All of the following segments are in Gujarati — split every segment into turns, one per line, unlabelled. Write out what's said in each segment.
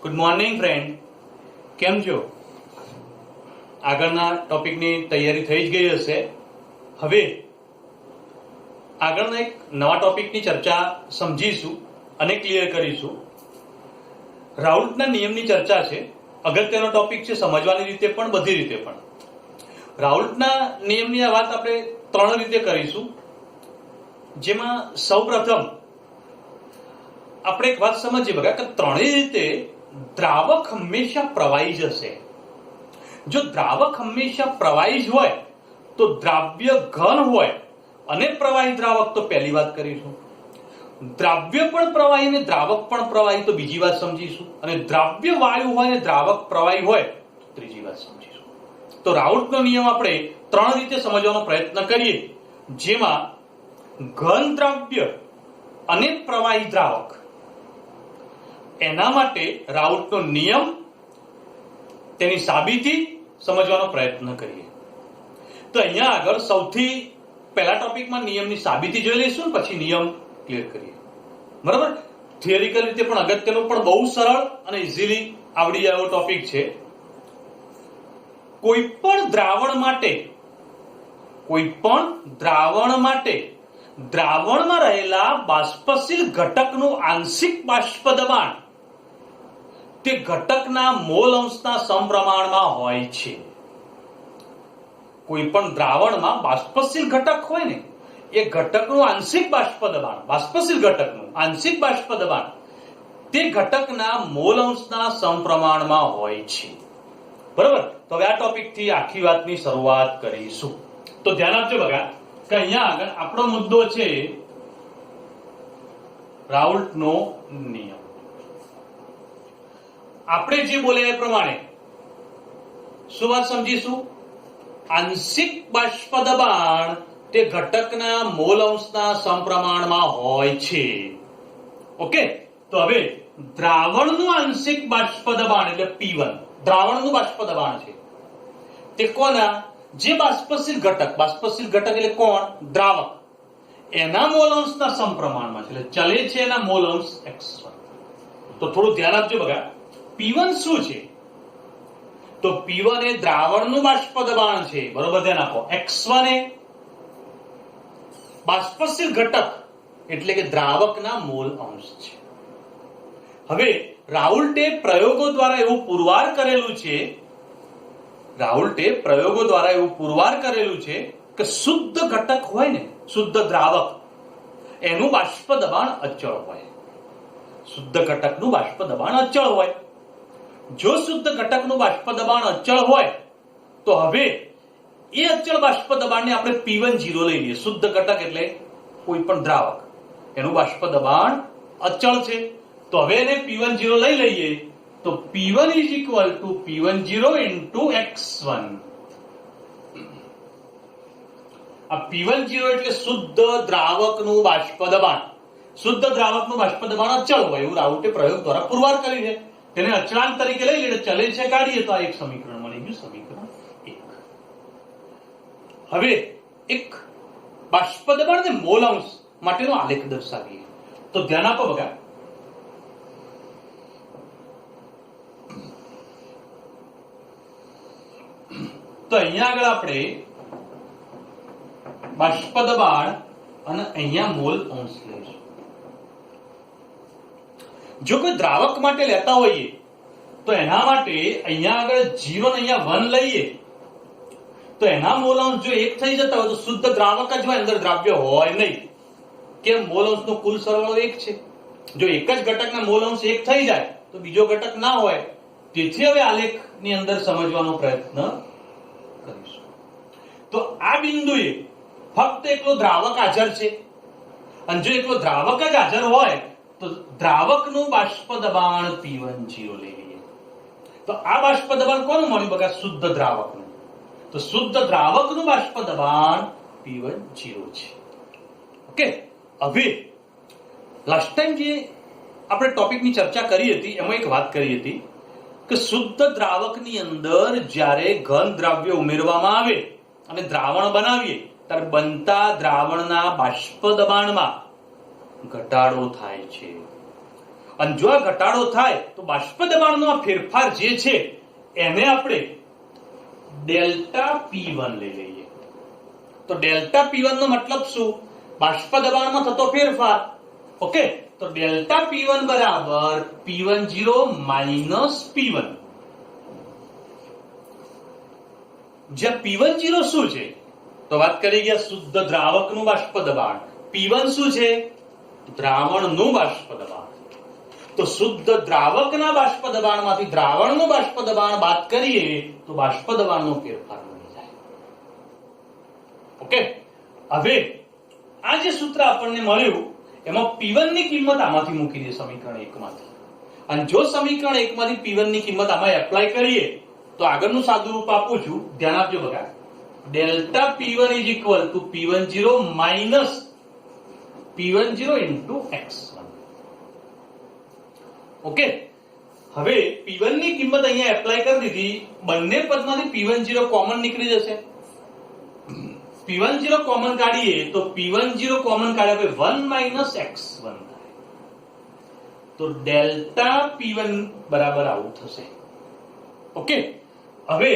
ગુડ મોર્નિંગ ફ્રેન્ડ, કેમ છો? આગળના ટોપિકની તૈયારી થઈ જ ગઈ હશે. હવે આગળના એક નવા ટોપિકની ચર્ચા સમજીશું અને ક્લિયર કરીશું. રાઉલ્ટના નિયમની ચર્ચા છે. અગત્યનો ટોપિક છે, સમજવાની રીતે પણ બધી રીતે પણ. રાઉલ્ટના નિયમની આ વાત આપણે ત્રણ રીતે કરીશું, જેમાં સૌપ્રથમ આપણે એક વાત સમજીએ બગા કે ત્રણેય રીતે દ્રાવક હંમેશા પ્રવાહી જ હશે. જો દ્રાવક હંમેશા પ્રવાહી જ હોય તો દ્રાવ્ય ઘન હોય અને પ્રવાહી દ્રાવક તો પહેલી વાત કરીશું. દ્રાવ્ય પણ પ્રવાહી ને દ્રાવક પણ પ્રવાહી તો બીજી વાત સમજીશું. અને દ્રાવ્ય વાયુ હોય ને દ્રાવક પ્રવાહી હોય તો ત્રીજી વાત સમજીશું. તો રાઉલ્ટનો નિયમ આપણે ત્રણ રીતે સમજવાનો પ્રયત્ન કરીએ, જેમાં ઘન દ્રાવ્ય અને પ્રવાહી દ્રાવક, એના માટે રાઉલ્ટનો નિયમ, તેની સાબિતી સમજવાનો પ્રયત્ન કરીએ. તો અહીંયા આગળ સૌથી પહેલા ટોપિકમાં નિયમની સાબિતી જોઈ લઈશું, પછી નિયમ ક્લિયર કરીએ. બરાબર? થિયરિકલ રીતે પણ અગત્યનો, પણ બહુ સરળ અને ઇઝીલી આવડી જાય એવો ટોપિક છે. કોઈ પણ દ્રાવણ માટે દ્રાવણમાં રહેલા બાષ્પશીલ ઘટકનું આંશિક બાષ્પ દબાણ તે ઘટકના મોલ અંશના સમપ્રમાણમાં હોય છે. કોઈ પણ દ્રાવણમાં બાષ્પશીલ ઘટક હોય ને, એ ઘટકનું આંશિક બાષ્પ દબાણ, બાષ્પશીલ ઘટકનું આંશિક બાષ્પ દબાણ તે ઘટકના મોલ અંશના સમપ્રમાણમાં હોય છે. બરાબર? તો હવે આ ટોપિક થી આખી વાતની શરૂઆત કરીશું. તો ધ્યાન આપજો બગા કે અહીંયા આગળ આપણો મુદ્દો છે રાઉલ્ટનો નિયમ. આપણે જે બોલ્યા એ પ્રમાણે શું વાત સમજીશું? આંશિક બાષ્પ દબાણ તે ઘટકના મોલ અંશના સમપ્રમાણમાં હોય છે. ઓકે? તો હવે દ્રાવણનું આંશિક બાષ્પ દબાણ એટલે P1, દ્રાવણનું બાષ્પ દબાણ છે તે કોના? જે બાષ્પશીલ ઘટક એટલે કોણ? દ્રાવક. એના મોલ અંશના સમપ્રમાણમાં છે, એટલે ચલે છે એના મોલ અંશ x1. તો થોડું ધ્યાન આપજો બગા. P1 શું છે? તો P1 એ દ્રાવણનું બાષ્પ દબાણ છે. બરોબર? ધ્યાન આપો. x1 એ બાષ્પશીલ ઘટક એટલે કે દ્રાવકના મોલ અંશ છે. હવે રાઉલ્ટે પ્રયોગો દ્વારા એવું પુરવાર કરેલું છે કે શુદ્ધ ઘટક હોય ને, શુદ્ધ દ્રાવક, એનું બાષ્પ દબાણ અચળ હોય. શુદ્ધ ઘટકનું બાષ્પ દબાણ અચળ હોય. જો શુદ્ધ ઘટકનું બાષ્પ દબાણ અચળ હોય તો હવે એ અચળ બાષ્પ દબાણને આપણે P10 લઈ લઈએ. શુદ્ધ ઘટક એટલે કોઈ પણ દ્રાવક, એનું બાષ્પ દબાણ અચળ છે. તો હવે એને P10 લઈ લઈએ તો P1 is equal to P10 into x1. આ P10 એટલે શુદ્ધ દ્રાવકનું બાષ્પ દબાણ. શુદ્ધ દ્રાવકનું બાષ્પ દબાણ અચળ હોય એવું રાઉલ્ટે પ્રયોગ દ્વારા પુરવાર કરી છે. તેને અચળાંક તરીકે લઈ લઈએ, ચલે છે કાઢીએ તો આ એક સમીકરણ મળી ગયું, સમીકરણ 1. હવે એક બાષ્પ દબાણ ને મોલ અંશ માટેનો આલેખ દર્શાવીએ. તો ધ્યાન આપો બગા. તો અહીંયા આગળ આપણે બાષ્પ દબાણ અને અહીંયા મોલ અંશ લઈશું. જો કોઈ દ્રાવક માટે લેતા હોઈએ તો એના માટે અહીંયા આગળ G1 અહીંયા 1 લઈએ તો એના મોલ અંશ જો 1 થઈ જતા હોય તો શુદ્ધ દ્રાવક જ હોય, અંદર દ્રાવ્ય હોય નહીં. કેમ? મોલ અંશનો કુલ સરવાળો 1 છે. જો એક જ ઘટકના મોલ અંશ 1 થઈ જાય તો બીજો ઘટક ના હોય. તેથી હવે આલેખની અંદર સમજવાનો પ્રયત્ન કરીશું. તો આ બિંદુએ ફક્ત એકલો દ્રાવક હાજર છે, અને જો એકલો દ્રાવક જ હાજર હોય તો દ્રાવકનું બાષ્પ દબાણ P10 લઈ લઈએ. તો આ બાષ્પ દબાણ કોનું મળ્યું બગા? શુદ્ધ દ્રાવકનું. તો શુદ્ધ દ્રાવકનું બાષ્પ દબાણ P10 છે. ઓકે? હવે લાસ્ટ ટાઈમ જે આપણે ટોપિકની ચર્ચા કરી હતી એમાં એક વાત કરી હતી કે શુદ્ધ દ્રાવકની અંદર જ્યારે ઘન દ્રાવ્ય ઉમેરવામાં આવે અને દ્રાવણ બનાવીએ ત્યારે બનતા દ્રાવણના બાષ્પ દબાણમાં ઘટાડો થાય છે. અને જો આ ઘટાડો થાય તો બાષ્પ દબાણનો આ ફેરફાર જે છે એને આપણે ડેલ્ટા P1 લઈ લઈએ. તો ડેલ્ટા P1 નો મતલબ શું? બાષ્પ દબાણમાં થતો ફેરફાર. ઓકે, તો ડેલ્ટા P1 બરાબર P10 માઇનસ P1. જે P10 શું છે? તો વાત કરી ગયા શુદ્ધ દ્રાવકનું બાષ્પ દબાણ. P1 શું છે? દ્રાવણનું બાષ્પ દબાણ. તો શુદ્ધ દ્રાવકના બાષ્પ દબાણમાંથી દ્રાવણનું બાષ્પ દબાણ બાદ કરીએ તો બાષ્પ દબાણનો ફેરફાર મળી જાય. ઓકે, હવે આ જે સૂત્ર આપણને મળ્યું એમાં P1 ની કિંમત આમાંથી મૂકી દે સમીકરણ 1 માંથી. અને જો સમીકરણ 1 માંથી P1 ની કિંમત આમાં એપ્લાય કરીએ તો આગળનું સાદું રૂપ આપું છું, ધ્યાન આપજો બકા. Delta P1 is equal to P10 minus P10 into x1. Okay, હવે P1 ની કિંમત અહીંયા એપ્લાય કરી દીધી. બંને પદમાંથી P10 કોમન નીકળી જશે. P10 કોમન કાઢીએ તો P10 કોમન કાઢ્યા પછી 1 માઇનસ x1 થાય. તો ડેલ્ટા P1 બરાબર આવું થશે. ઓકે, હવે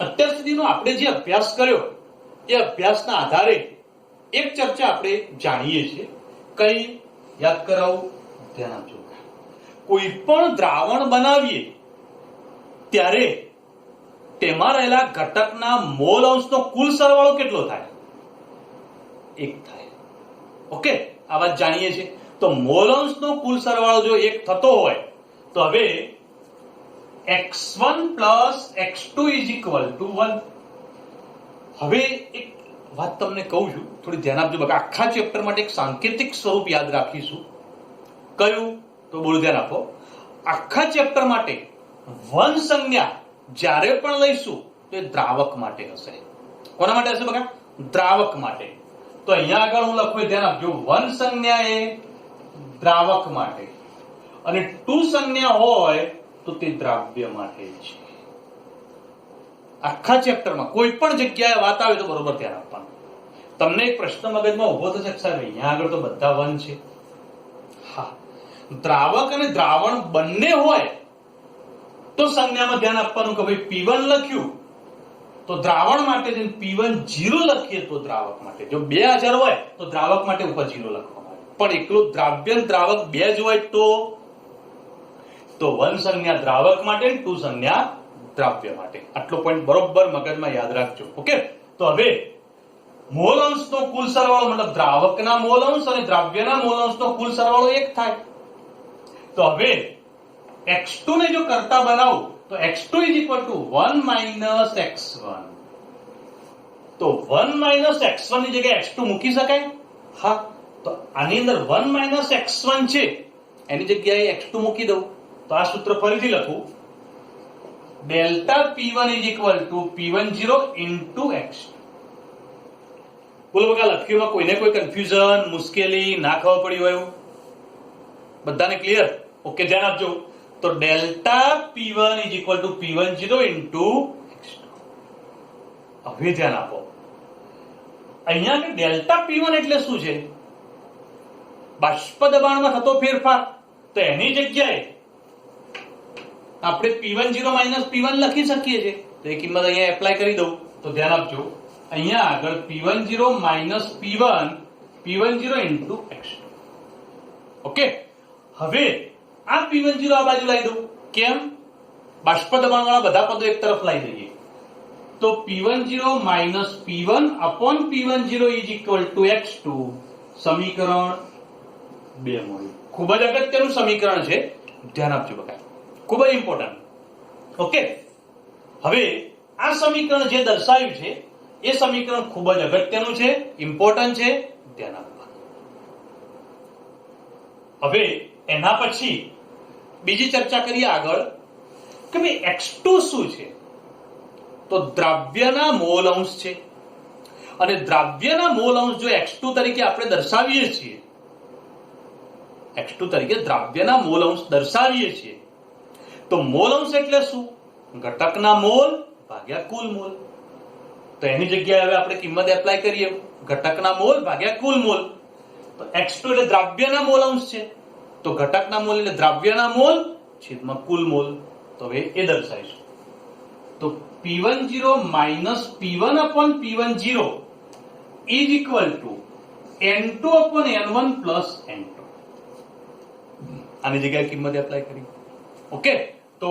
અત્યાર સુધીનો આપણે જે અભ્યાસ કર્યો એ અભ્યાસના આધારે એક ચર્ચા આપણે જાણીએ છીએ. કઈ? યાદ કરાવું, ધ્યાન આપજો. કોઈ પણ દ્રાવણ બનાવીએ ત્યારે તેમાં રહેલા ઘટકના મોલ અંશનો કુલ સરવાળો કેટલો થાય? 1 થાય. ઓકે, આ વાત જાણીએ છીએ. તો મોલ અંશનો કુલ સરવાળો જો 1 થતો હોય તો હવે x1 plus x2 is equal to 1. હવે એક વાત તમને કહું છું, થોડી ધ્યાન આપજો બકા. આખા ચેપ્ટર માટે એક સાંકેતિક સ્વરૂપ યાદ રાખીશું. કયું? તો બોલો, ધ્યાન આપો. આખા ચેપ્ટર માટે વન સંજ્ઞા જ્યારે પણ લઈશું તો એ દ્રાવક માટે હશે. કોના માટે હશે બકા? દ્રાવક માટે. તો અહીંયા આગળ હું લખું, ધ્યાન આપજો. વન સંજ્ઞા એ દ્રાવક માટે અને ટુ સંજ્ઞા હોય તો તે દ્રાવ્ય માટે છે. આખા ચેપ્ટરમાં કોઈ પણ જગ્યાએ વાત આવે તો બરોબર ધ્યાન આપવાનું. તમને એક પ્રશ્ન મગજમાં ઉભો થશે કે સાહેબ અહીંયા આગળ તો બધા વન છે. હા, દ્રાવક અને દ્રાવણ બંને હોય તો સંજ્ઞામાં ધ્યાન આપવાનું કે ભાઈ P1 લખ્યું તો દ્રાવણ માટે છે, P10 લખીએ તો દ્રાવક માટે. જો 2000 હોય તો દ્રાવક માટે ઉપર 0 લખવાનું આવે. પણ એકલું દ્રાવ્ય દ્રાવક 2 જ હોય તો વન સંજ્ઞા દ્રાવક માટે, ટુ સંજ્ઞા દ્રાવ્ય માટે. આટલો પોઈન્ટ બરોબર મગજમાં યાદ રાખજો. ઓકે, તો હવે મોલ અંશનો કુલ સરવાળો મતલબ દ્રાવકના મોલ અંશ અને દ્રાવ્યના મોલ અંશનો કુલ સરવાળો 1 થાય. તો હવે x2 ને જો કરતા બનાવું તો x2 is equal to 1 minus x1. તો 1 minus x1 ની જગ્યાએ x2 મૂકી શકાય? હા, તો આની અંદર 1 minus x1 છે એની જગ્યાએ x2 મૂકી દઉં. તો આ સૂત્ર ફરીથી લખું. Delta P1 is equal to P10 into x2. બોલો બકા, લખ્યુંમાં કોઈને કોઈ કન્ફ્યુઝન, મુશ્કેલી ના ખબર પડી હોય? બધાને ક્લિયર? ઓકે, ધ્યાન આપજો. તો delta P1 is equal to P10 into x2. હવે ધ્યાન આપો. અહીંયા કે ડેલ્ટા P1 એટલે શું છે? બાષ્પ દબાણમાં થતો ફેરફાર. તો એની જગ્યાએ આપણે P10 માઇનસ P1 લખી શકીએ છીએ. તો એ કિંમત અહીંયા એપ્લાય કરી દઉં. તો ધ્યાન આપજો, અહીંયા આગળ P10 minus P1 into x2. Okay, હવે આ P10 આ બાજુ લાવી દઉં. કેમ? બાષ્પ દબાણ વાળા બધા પદો એક તરફ લાવી દઈએ. તો P10 minus P1 upon P10 is equal to x2. સમીકરણ 2 મળ્યું. ખૂબ જ અગત્યનું સમીકરણ છે, ધ્યાન આપજો બકા, ખૂબ જ ઇમ્પોર્ટન્ટ. ઓકે, હવે આ સમીકરણ જે દર્શાવ્યું છે એ સમીકરણ ખૂબ જ અગત્યનું છે, ઇમ્પોર્ટન્ટ છે, ધ્યાન આપવાનું. હવે એના પછી બીજી ચર્ચા કરીએ આગળ કે ભાઈ x2 શું છે? તો દ્રાવ્યના મોલ અંશ છે અને દ્રાવ્યના મોલ અંશ જો x2 તરીકે આપણે દર્શાવીએ છીએ, x2 તરીકે દ્રાવ્યના મોલ અંશ દર્શાવીએ છીએ તો મોલ અંશ એટલે શું? ઘટકના મોલ ભાગ્યા કુલ મોલ. તો એની જગ્યાએ હવે આપણે કિંમત એપ્લાય કરીએ, ઘટકના મોલ ભાગ્યા કુલ મોલ. તો x2 એટલે દ્રાવ્યના મોલ અંશ છે તો ઘટકના મોલ એટલે દ્રાવ્યના મોલ છેદમાં કુલ મોલ. તો હવે એ દર્શાવીશું. તો P10 minus P1 upon P10 is equal to N2 upon N1 plus N2. આની જગ્યાએ કિંમત એપ્લાય કરી. ઓકે, તો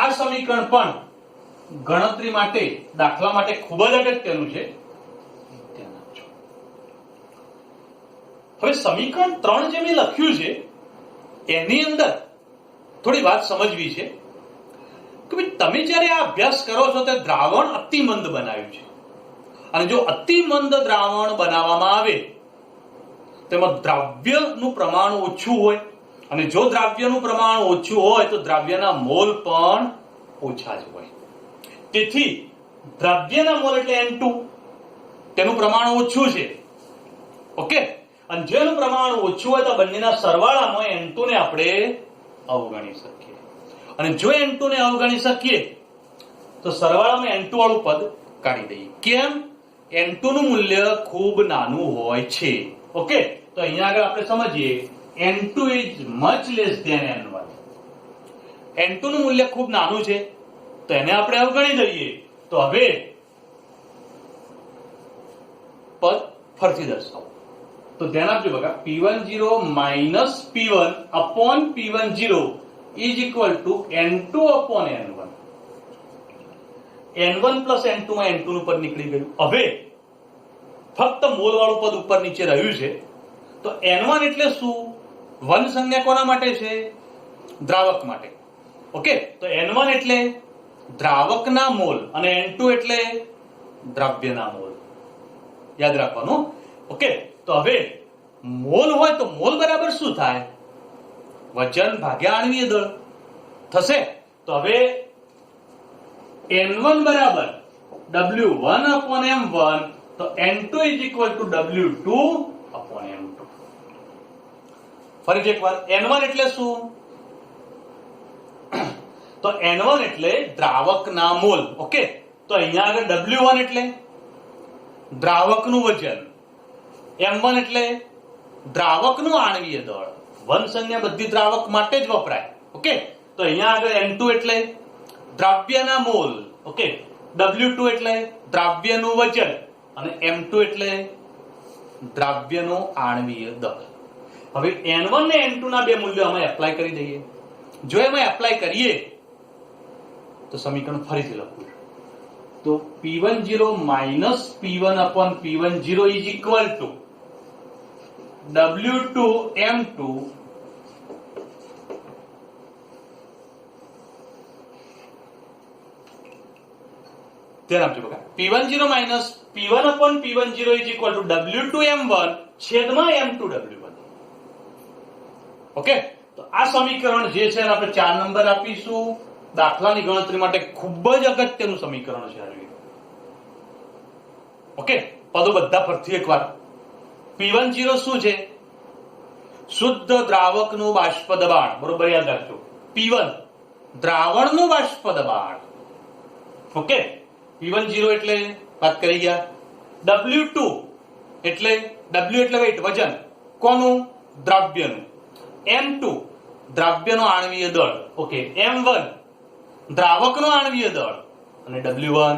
આ સમીકરણ પણ ગણતરી માટે, દાખલા માટે ખૂબ જ અગત્યનું છે. ધ્યાન આપજો. હવે સમીકરણ 3 જે મેં લખ્યું છે એની અંદર થોડી વાત સમજવી છે કે ભાઈ તમે જ્યારે આ અભ્યાસ કરો છો ત્યારે દ્રાવણ અતિમંદ બનાવ્યું છે, અને જો અતિમંદ દ્રાવણ બનાવવામાં આવે તેમાં દ્રાવ્યનું પ્રમાણ ઓછું હોય, અને જો દ્રાવ્યનું પ્રમાણ ઓછું હોય તો દ્રાવ્યના મોલ પણ ઓછા જ હોય. તેથી દ્રાવ્યના મોલ એટલે N2, તેનું પ્રમાણ ઓછું છે. ઓકે, અને જેનું પ્રમાણ ઓછું હોય તો બંનેના સરવાળામાં N2 ને આપણે અવગણી શકીએ, અને જો N2 ને અવગણી શકીએ તો સરવાળામાં N2 વાળું પદ કાઢી દઈએ. કેમ? N2 નું મૂલ્ય ખૂબ નાનું હોય છે. ઓકે, તો અહીંયા આગળ આપણે સમજીએ N2 is much less than N1. N2 નું મૂલ્ય ખૂબ નાનું છે તો એને આપણે અવગણી દઈએ. તો હવે પદ ફરીથી દર્શાવો. તો ધ્યાન આપજો બકા, P10 minus P1 upon P10 is equal to N2 upon N1. N1 plus N2 માં N2 નું પદ નીકળી ગયું. હવે ફક્ત મોલ વાળું પદ ઉપર નીચે રહ્યું છે. તો N1 એટલે શું? વન સંજ્ઞા કોના માટે છે? દ્રાવક માટે. ઓકે, તો N1 એટલે દ્રાવકના મોલ અને N2 એટલે દ્રાવ્યના મોલ. યાદ રાખવાનું. ઓકે, તો હવે મોલ હોય તો મોલ બરાબર શું થાય? વજન ભાગ્યા આણ્વીય દળ થશે. તો હવે N1 બરાબર W1 upon M1, તો N2 is equal to W2 upon M2. ફરીથી એકવાર, N1 એટલે શું? તો N1 એટલે દ્રાવકના મોલ. ઓકે, તો અહીંયા આગળ W1 એટલે દ્રાવકનું વજન, M1 એટલે દ્રાવકનું આણ્વીય દળ. વન સંજ્ઞા બધી દ્રાવક માટે જ વપરાય. ઓકે, તો અહીંયા આગળ N2 એટલે દ્રાવ્યના મોલ. ઓકે, W2 એટલે દ્રાવ્યનું વજન, અને M2 એટલે દ્રાવ્યનું આણ્વીય દળ. હવે N1 ને N2 ના બે મૂલ્યો અમે એપ્લાય કરી દઈએ. જો એમાં એપ્લાય કરીએ તો સમીકરણ ફરીથી લખું. તો P10 minus P1 upon P10 is equal to W2 M2 ધ્યાન આપજો બકા. P10 minus P1 upon P10 is equal to W2 M1 છેદમાં M2 W1. ઓકે, તો આ સમીકરણ જે છે એને આપણે 4 નંબર આપીશું. દાખલાની ગણતરી માટે ખૂબ જ અગત્યનું સમીકરણ છે. ઓકે, પદો બધા ફરીથી એકવાર. P10 શું છે? શુદ્ધ દ્રાવકનું બાષ્પ દબાણ. બરોબર યાદ રાખજો. P1 દ્રાવણનું બાષ્પ દબાણ. ઓકે, P10 એટલે વાત કરી ગયા. W2 એટલે W એટલે વેઇટ, વજન. કોનું? દ્રાવ્યનું. M2 દ્રાવ્યનો આણ્વીય દળ. ઓકે, M1 દ્રાવકનો આણ્વીય દળ, અને W1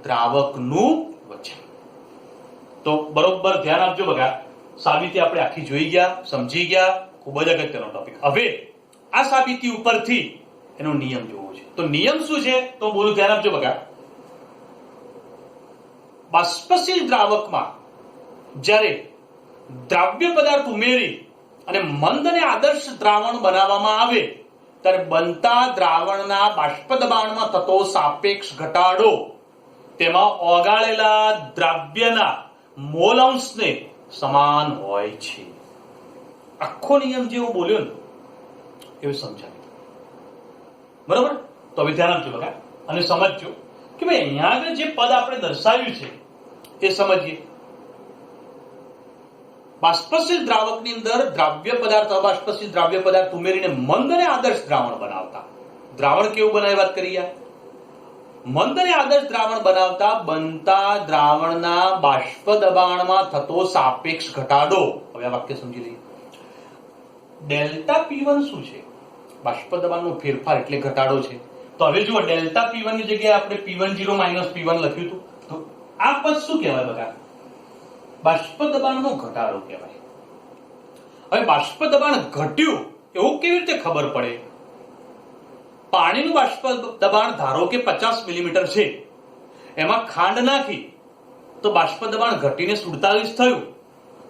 દ્રાવકનું વજન. તો બરોબર ધ્યાન આપજો બગા. સાબિતી આપણે આખી જોઈ ગયા, સમજી ગયા. ખૂબ જ અગત્યનો ટોપિક. હવે આ સાબિતી ઉપરથી એનો નિયમ જોવો છે. તો નિયમ શું છે? તો બોલું, ધ્યાન આપજો બગા. બાષ્પશીલ દ્રાવકમાં જ્યારે દ્રાવ્ય પદાર્થ ઉમેરી અને મંદ અને આદર્શ દ્રાવણ બનાવવામાં આવે ત્યારે બનતા દ્રાવણના બાષ્પ દબાણમાં થતો સાપેક્ષ ઘટાડો તેમાં ઓગાળેલા દ્રાવ્યના મોલ અંશને સમાન હોય છે. આખો નિયમ જેવો બોલ્યો ને એવું સમજાય. બરોબર? તો હવે ધ્યાન આપજો બગા અને સમજજો કે ભાઈ અહીંયા આગળ જે પદ આપણે દર્શાવ્યું છે એ સમજીએ. બાષ્પશીલ દ્રાવકની અંદર દ્રાવ્ય પદાર્થ, અબાષ્પશીલ દ્રાવ્ય પદાર્થ ઉમેરીને મંદ અને આદર્શ દ્રાવણ બનાવતા. દ્રાવણ કેવું બનાવે વાત કરીએ. મંદ અને આદર્શ દ્રાવણ બનાવતા બનતા દ્રાવણના બાષ્પ દબાણમાં થતો સાપેક્ષ ઘટાડો. હવે આ વાક્ય સમજી લઈએ. ડેલ્ટા P1 શું છે? બાષ્પ દબાણનો ફેરફાર એટલે ઘટાડો છે. તો હવે જુઓ, ડેલ્ટા P1 ની જગ્યાએ આપણે P10 માઇનસ P1 લખ્યું હતું, તો આ પદ શું કહેવાય બકા? બાષ્પ દબાણનો ઘટાડો કહેવાય. હવે બાષ્પ દબાણ ઘટ્યું એવું કેવી રીતે ખબર પડે? પાણીનું બાષ્પ દબાણ ધારો કે 50 મિલીમીટર છે, એમાં ખાંડ નાખી તો બાષ્પ દબાણ ઘટીને 47 થયું.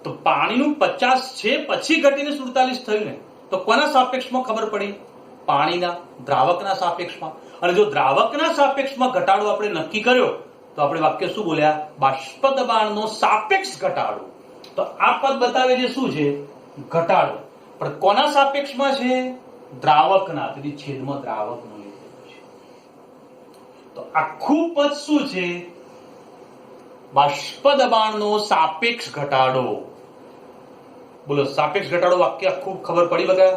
તો પાણીનું 50 છે પછી ઘટીને 47 થયું ને, તો કોના સાપેક્ષમાં ખબર પડી? પાણીના, દ્રાવકના સાપેક્ષમાં. અને જો દ્રાવકના સાપેક્ષમાં ઘટાડો આપણે નક્કી કર્યો તો આપણે વાક્ય શું બોલ્યા? બાષ્પ દબાણનો સાપેક્ષ ઘટાડો. તો આ પદ બતાવે છે શું છે? ઘટાડો. પણ કોના સાપેક્ષમાં છે? દ્રાવકના. તેથી છેદમાં દ્રાવકનો લીધેલો છે. તો આખું પદ શું છે? બાષ્પ દબાણનો સાપેક્ષ ઘટાડો. બોલો, સાપેક્ષ ઘટાડો વાક્ય આખું ખબર પડી બધા?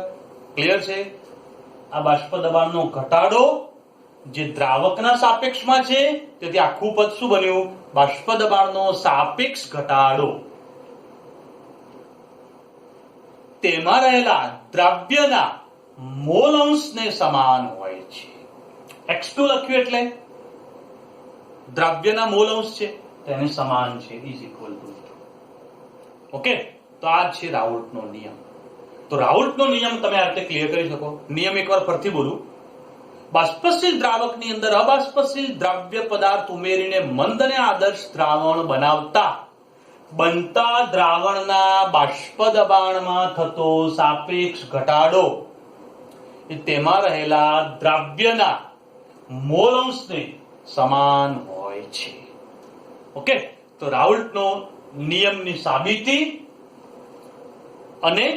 ક્લિયર છે? આ બાષ્પ દબાણનો ઘટાડો જે દ્રાવકના સાપેક્ષમાં છે, તેથી આખું પદ શું બન્યું? બાષ્પ દબાણનો સાપેક્ષ ઘટાડો. તેમાં રહેલા દ્રવ્યના મોલ અંશને સમાન હોય છે. x2 લખ્યું એટલે દ્રવ્યના મોલ અંશ છે, તેને સમાન છે, ઇઝ ઇક્વલ ટુ. ઓકે, તો આ છે રાઉલ્ટનો નિયમ. તો રાઉલ્ટનો નિયમ તમે આ રીતે ક્લિયર કરી શકો. નિયમ એકવાર ફરીથી બોલું. બાષ્પશીલ દ્રાવકની અંદર અબાષ્પશીલ દ્રવ્ય પદાર્થ ઉમેરીને મંદ અને આદર્શ દ્રાવણ બનાવતા બનતા દ્રાવણના બાષ્પ દબાણમાં થતો સાપેક્ષ ઘટાડો એ તેમાં રહેલા દ્રવ્યના મોલ અંશને સમાન હોય છે. ઓકે, તો રાઉલ્ટનો નિયમની સાબિતી અને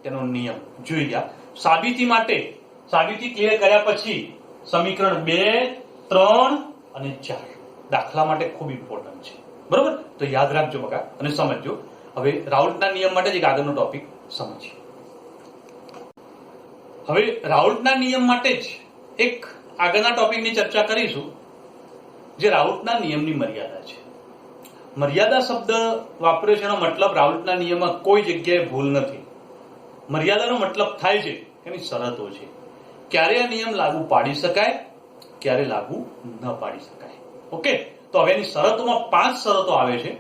તેનો નિયમ જોઈ ગયા. સાબિતી માટે સાબિતી ક્લિયર કર્યા પછી સમીકરણ 2, 3 અને 4 દાખલા માટે ખૂબ ઇમ્પોર્ટન્ટ છે. બરોબર? તો યાદ રાખજો બકા અને સમજજો. હવે રાઉલ્ટના નિયમ માટે જ એક આગળનો ટોપિક સમજીએ. હવે રાઉલ્ટના નિયમ માટે જ એક આગળના ટોપિકની ચર્ચા કરીશું, જે રાઉલ્ટના નિયમની મર્યાદા છે. મર્યાદા શબ્દ વાપર્યો છે, એનો મતલબ રાઉલ્ટના નિયમમાં કોઈ જગ્યાએ ભૂલ નથી. મર્યાદાનો મતલબ થાય છે એની શરતો છે. ક્યારે આ નિયમ લાગુ પાડી શકાય, ક્યારે લાગુ ન પાડી શકાય. ઓકે, તો હવે એની શરતોમાં 5 શરતો આવે છે.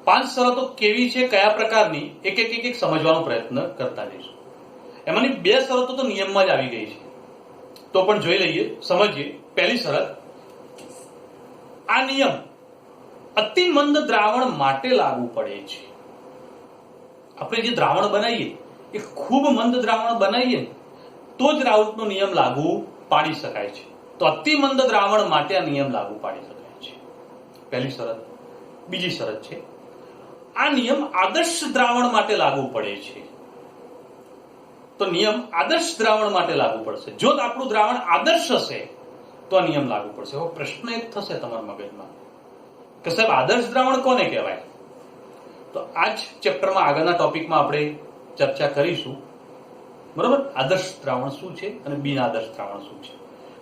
5 શરતો કેવી છે, કયા પ્રકારની, એક એક સમજવાનો પ્રયત્ન કરતા જઈશું. એમાંની 2 શરતો તો નિયમમાં જ આવી ગઈ છે, તો પણ જોઈ લઈએ, સમજીએ. પહેલી શરત, આ નિયમ અતિ મંદ દ્રાવણ માટે લાગુ પડે છે. આપણે જે દ્રાવણ બનાવીએ એ ખૂબ મંદ દ્રાવણ બનાવીએ તો જ રાઉલ્ટનો નિયમ લાગુ પાડી શકાય છે. તો અતિ મંદ દ્રાવણ માટે આ નિયમ લાગુ પાડી શકાય છે. પહેલી શરત. બીજી શરત છે, આ નિયમ આદર્શ દ્રાવણ માટે લાગુ પડે છે. તો નિયમ આદર્શ દ્રાવણ માટે લાગુ પડશે. જો આપણું દ્રાવણ આદર્શ હશે તો આ નિયમ લાગુ પડશે. હવે પ્રશ્ન એક થશે તમારા મગજમાં કે સાહેબ આદર્શ દ્રાવણ કોને કહેવાય? તો આ જ ચેપ્ટરમાં આગળના ટોપિકમાં આપણે ચર્ચા કરીશું. બરોબર? આદર્શ દ્રાવણ શું છે અને બિન આદર્શ દ્રાવણ શું છે,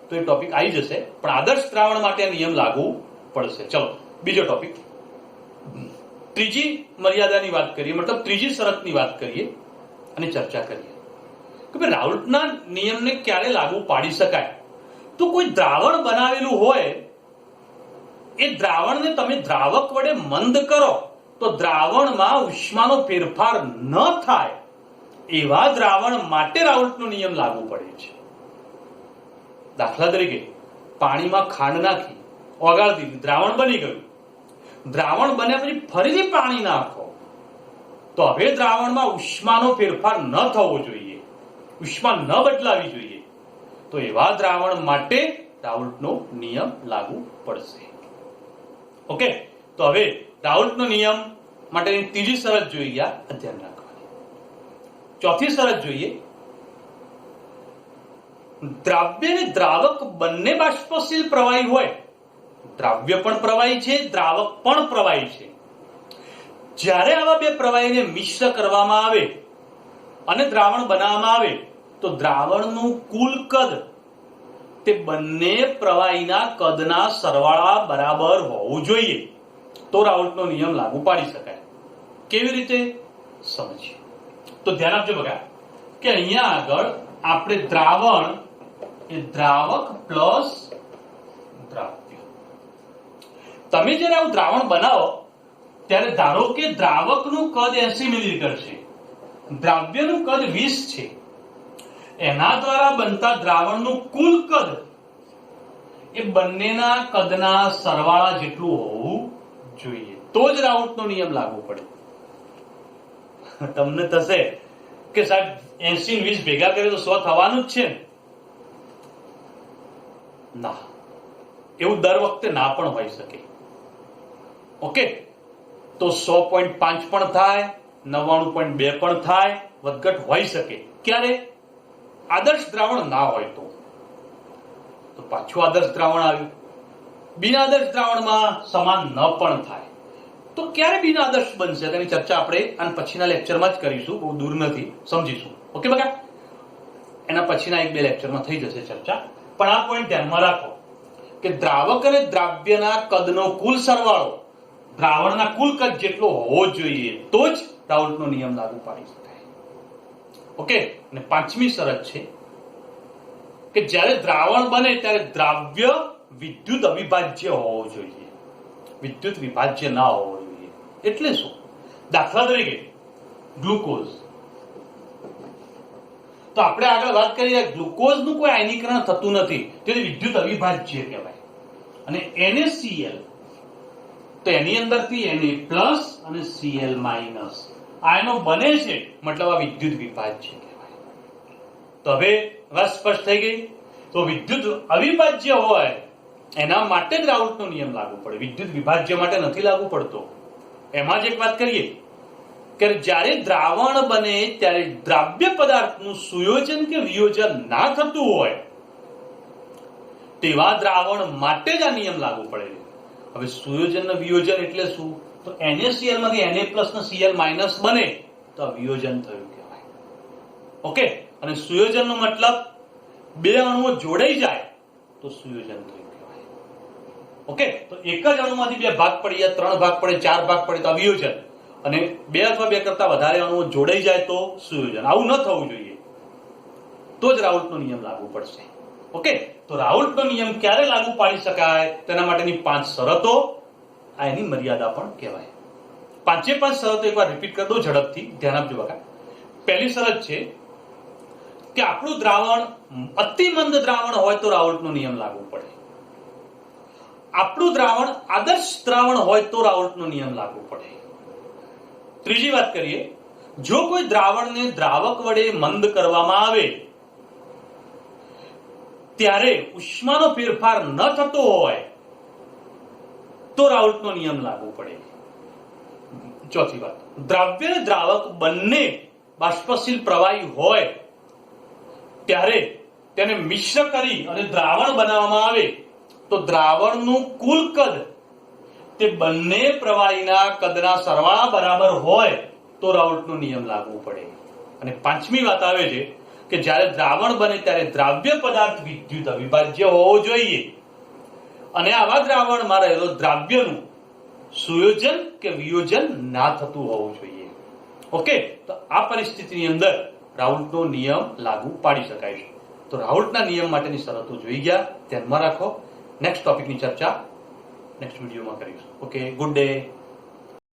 તો એ ટોપિક આવી જશે. પણ આદર્શ દ્રાવણ માટે આ નિયમ લાગુ પડશે. ચલો બીજો ટોપિક, ત્રીજી મર્યાદાની વાત કરીએ, મતલબ ત્રીજી શરતની વાત કરીએ અને ચર્ચા કરીએ કે ભાઈ રાઉલ્ટના નિયમને ક્યારે લાગુ પાડી શકાય. તો કોઈ દ્રાવણ બનાવેલું હોય, એ દ્રાવણને તમે દ્રાવક વડે મંદ કરો તો દ્રાવણમાં ઉષ્માનો ફેરફાર ન થાય એવા દ્રાવણ માટે રાઉલ્ટનો નિયમ લાગુ પડે છે. દાખલા તરીકે પાણીમાં ખાંડ નાખી ઓગાળી દીધી, દ્રાવણ બની ગયું. દ્રાવણ બન્યા પછી ફરીથી પાણી નાખો તો હવે દ્રાવણમાં ઉષ્માનો ફેરફાર ન થવો જોઈએ, ઉષ્મા ન બદલાવી જોઈએ. તો એવા દ્રાવણ માટે રાઉલ્ટનો નિયમ લાગુ પડશે. ઓકે, તો હવે રાઉલ્ટનો નિયમ માટેની ત્રીજી શરત જોઈ ગયા, ધ્યાન રાખવાની. ચોથી શરત જોઈએ, દ્રાવ્ય અને દ્રાવક બંને બાષ્પશીલ પ્રવાહી હોય. દ્રાવ્ય પણ પ્રવાહી છે, દ્રાવક પણ પ્રવાહી છે. જ્યારે આવા બે પ્રવાહીને મિશ્ર કરવામાં આવે અને દ્રાવણ બનાવવામાં આવે તો દ્રાવણનું કુલ કદ તે બંને પ્રવાહીના કદના સરવાળા બરાબર હોવું જોઈએ. તો રાઉલ્ટનો નિયમ લાગુ પાડી શકાય. કેવી રીતે સમજીએ તો ધ્યાન આપજો. બગા કે અહીંયા આગળ આપણે દ્રાવણ એ દ્રાવક પ્લસ દ્રાવ્ય. તમે જ્યારે આવું દ્રાવણ બનાવો ત્યારે ધારો કે દ્રાવકનું કદ 80 મિલીલીટર છે, દ્રાવ્યનું કદ 20 છે. એના દ્વારા બનતા દ્રાવણનું કુલ કદ એ બંનેના કદના સરવાળા જેટલું હોવું જોઈએ, તો જ રાઉટનો નિયમ લાગુ પડે. તમને થશે કે સાહેબ 80 ને 20 ભેગા કરે તો 100 થવાનું જ છે. ના, એવું દર વખતે ના પણ હોઈ શકે. ઓકે, તો 100.5 પણ થાય, 99.2 પણ થાય, વધઘટ હોઈ શકે. ક્યારે? આદર્શ દ્રાવણ ના હોય તો પાછું આદર્શ દ્રાવણ આવ્યું. બિન આદર્શ દ્રાવણમાં સમાન ન પણ થાય તો ક્યારે બિન આદર્શ બનશે તેની ચર્ચા આપણે આના પછીના લેક્ચરમાં જ કરીશું, બહુ દૂર નથી, સમજીશું. ઓકે બકા, એના પછીના 1-2 લેક્ચરમાં થઈ જશે ચર્ચા. પણ આ પોઈન્ટ ધ્યાનમાં રાખો કે દ્રાવક અને દ્રાવ્યના કદનો કુલ સરવાળો દ્રાવણના કુલ કદ જેટલો હોવો જોઈએ તો જ રાઉલ્ટનો નિયમ લાગુ પાડી શકાય. ઓકે, અને પાંચમી શરત છે કે જ્યારે દ્રાવણ બને ત્યારે દ્રાવ્ય વિદ્યુત અવિભાજ્ય હોવો જોઈએ, વિદ્યુત વિભાજ્ય ના હોવો જોઈએ. એટલે શું? દાખલા તરીકે ગ્લુકોઝ, તો આપણે આગળ વાત કરી ગ્લુકોઝનું કોઈ આયનીકરણ થતું નથી, તેથી વિદ્યુત અવિભાજ્ય કહેવાય. અને NaCl, તો એની અંદરથી Na+ અને Cl- આયનો બને છે, મતલબ આ વિદ્યુત વિભાજ્ય કહેવાય. તો હવે વાત સ્પષ્ટ થઈ ગઈ. તો વિદ્યુત અવિભાજ્ય હોય એના માટે જ રાઉલ્ટનો નિયમ લાગુ પડે, વિદ્યુત વિભાજ્ય માટે નથી લાગુ પડતો. એમાં જ એક વાત કરીએ કે જ્યારે દ્રાવણ બને ત્યારે દ્રાવ્ય પદાર્થનું સુયોજન કે વિયોજન ના થતું હોય તેવા દ્રાવણ માટે જ આ નિયમ લાગુ પડે. હવે સુયોજન અને વિયોજન એટલે શું? તો NaCl માંથી Na+ ને Cl- બને તો વિયોજન થયું કહેવાય. ઓકે, અને સુયોજનનો મતલબ બે અણુઓ જોડાઈ જાય તો સુયોજન થયું કહેવાય. ઓકે, તો એક જ અણુમાંથી 2 ભાગ પડી જાય, 3 ભાગ પડે, 4 ભાગ પડે તો વિયોજન, અને 2 અથવા 2 કરતા વધારે અણુઓ જોડાઈ જાય તો સુયોજન. આવું ન થવું જોઈએ, તો જ રાઉલ્ટનો નિયમ લાગુ પડશે. ઓકે, તો રાઉલ્ટનો નિયમ ક્યારે લાગુ પાડી શકાય તેના માટેની 5 શરતો, આ એની મર્યાદા પણ કહેવાય. 5 શરતો એકવાર રિપીટ કરી દો ઝડપથી, ધ્યાન આપજો બકા. પહેલી શરત છે કે આપણું દ્રાવણ અતિમંદ દ્રાવણ હોય તો રાઉલ્ટનો નિયમ લાગુ પડે. આપણું દ્રાવણ આદર્શ દ્રાવણ હોય તો રાઉલ્ટનો નિયમ લાગુ પડે. ત્રીજી વાત કરીએ, જો કોઈ દ્રાવણને દ્રાવક વડે મંદ કરવામાં આવે ત્યારે ઉષ્માનો ફેરફાર ન થતો હોય તો રાઉલ્ટનો નિયમ લાગુ પડે. ચોથી વાત, દ્રાવ્ય અને દ્રાવક બંને બાષ્પશીલ પ્રવાહી હોય ત્યારે તેને મિશ્ર કરી અને દ્રાવણ બનાવવામાં આવે તો દ્રાવણનું કુલ કદ તે બંને પ્રવાહીના કદના સરવાળા બરાબર હોય તો રાઉલ્ટનો નિયમ લાગુ પડે. અને પાંચમી વાત આવે છે કે જ્યારે દ્રાવણ બને ત્યારે દ્રાવ્ય પદાર્થ વિદ્યુત અવિભાજ્ય હોવો જોઈએ, અને આવા દ્રાવણમાં રહેલો દ્રાવ્યનું સુયોજન કે વિયોજન ના થતું હોવું જોઈએ. ઓકે, તો આ પરિસ્થિતિની અંદર રાઉલ્ટનો નિયમ લાગુ પાડી શકાય છે. તો રાઉલ્ટના નિયમ માટેની શરતો જોઈ ગયા, ધ્યાનમાં રાખો. નેક્સ્ટ ટોપિકની ચર્ચા નેક્સ્ટ વિડીયોમાં કરીશું. Okay, good day.